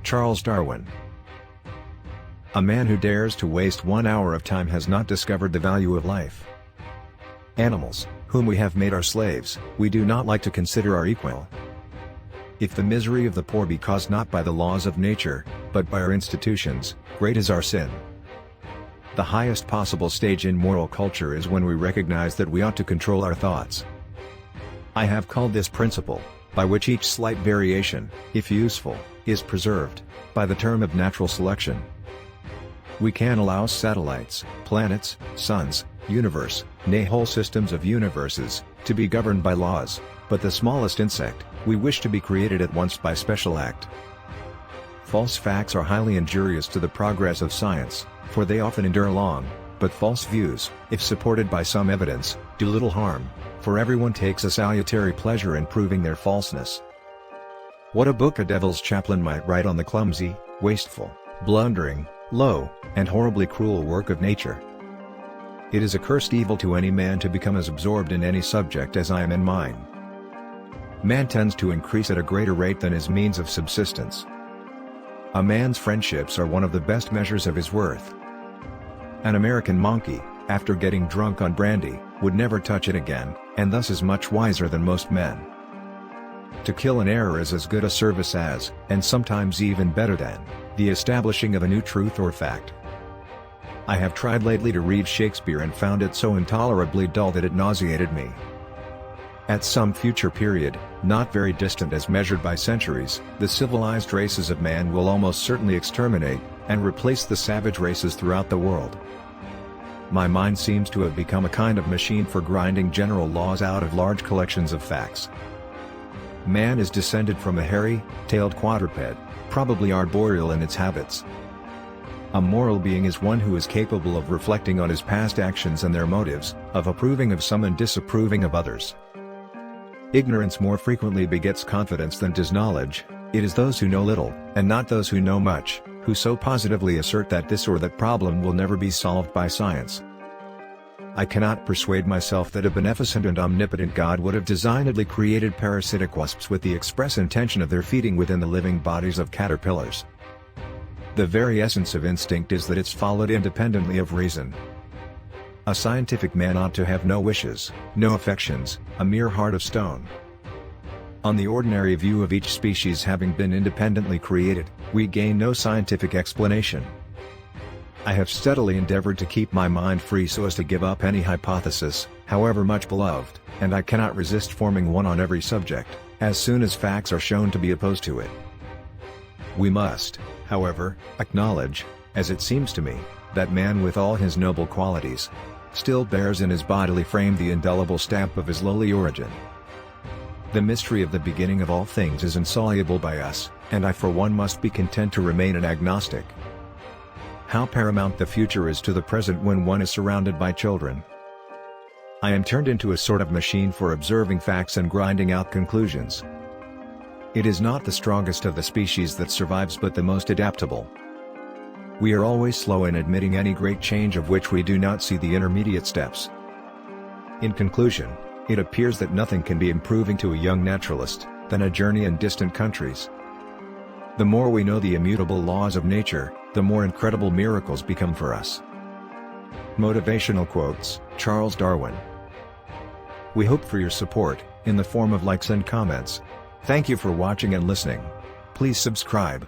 Charles Darwin. A man who dares to waste 1 hour of time has not discovered the value of life. Animals, whom we have made our slaves, we do not like to consider our equal. If the misery of the poor be caused not by the laws of nature, but by our institutions, great is our sin. The highest possible stage in moral culture is when we recognize that we ought to control our thoughts. I have called this principle, by which each slight variation, if useful, is preserved, by the term of natural selection. We can allow satellites, planets, suns, universe, nay whole systems of universes, to be governed by laws, but the smallest insect, we wish to be created at once by special act. False facts are highly injurious to the progress of science, for they often endure long, but false views, if supported by some evidence, do little harm, for everyone takes a salutary pleasure in proving their falseness. What a book a devil's chaplain might write on the clumsy, wasteful, blundering, low, and horribly cruel work of nature. It is a cursed evil to any man to become as absorbed in any subject as I am in mine. Man tends to increase at a greater rate than his means of subsistence. A man's friendships are one of the best measures of his worth. An American monkey, after getting drunk on brandy, would never touch it again, and thus is much wiser than most men. To kill an error is as good a service as, and sometimes even better than, the establishing of a new truth or fact. I have tried lately to read Shakespeare and found it so intolerably dull that it nauseated me. At some future period, not very distant as measured by centuries, the civilized races of man will almost certainly exterminate, and replace the savage races throughout the world. My mind seems to have become a kind of machine for grinding general laws out of large collections of facts. Man is descended from a hairy-tailed quadruped, probably arboreal in its habits. A moral being is one who is capable of reflecting on his past actions and their motives, of approving of some and disapproving of others. Ignorance more frequently begets confidence than does knowledge. It is those who know little, and not those who know much, who so positively assert that this or that problem will never be solved by science. I cannot persuade myself that a beneficent and omnipotent God would have designedly created parasitic wasps with the express intention of their feeding within the living bodies of caterpillars. The very essence of instinct is that it's followed independently of reason. A scientific man ought to have no wishes, no affections, a mere heart of stone. On the ordinary view of each species having been independently created, we gain no scientific explanation. I have steadily endeavored to keep my mind free so as to give up any hypothesis, however much beloved, and I cannot resist forming one on every subject, as soon as facts are shown to be opposed to it. We must, however, acknowledge, as it seems to me, that man with all his noble qualities, still bears in his bodily frame the indelible stamp of his lowly origin. The mystery of the beginning of all things is insoluble by us, and I for one must be content to remain an agnostic. How paramount the future is to the present when one is surrounded by children. I am turned into a sort of machine for observing facts and grinding out conclusions. It is not the strongest of the species that survives but the most adaptable. We are always slow in admitting any great change of which we do not see the intermediate steps. In conclusion, it appears that nothing can be improving to a young naturalist than a journey in distant countries. The more we know the immutable laws of nature, the more incredible miracles become for us. Motivational quotes, Charles Darwin. We hope for your support, in the form of likes and comments. Thank you for watching and listening. Please subscribe.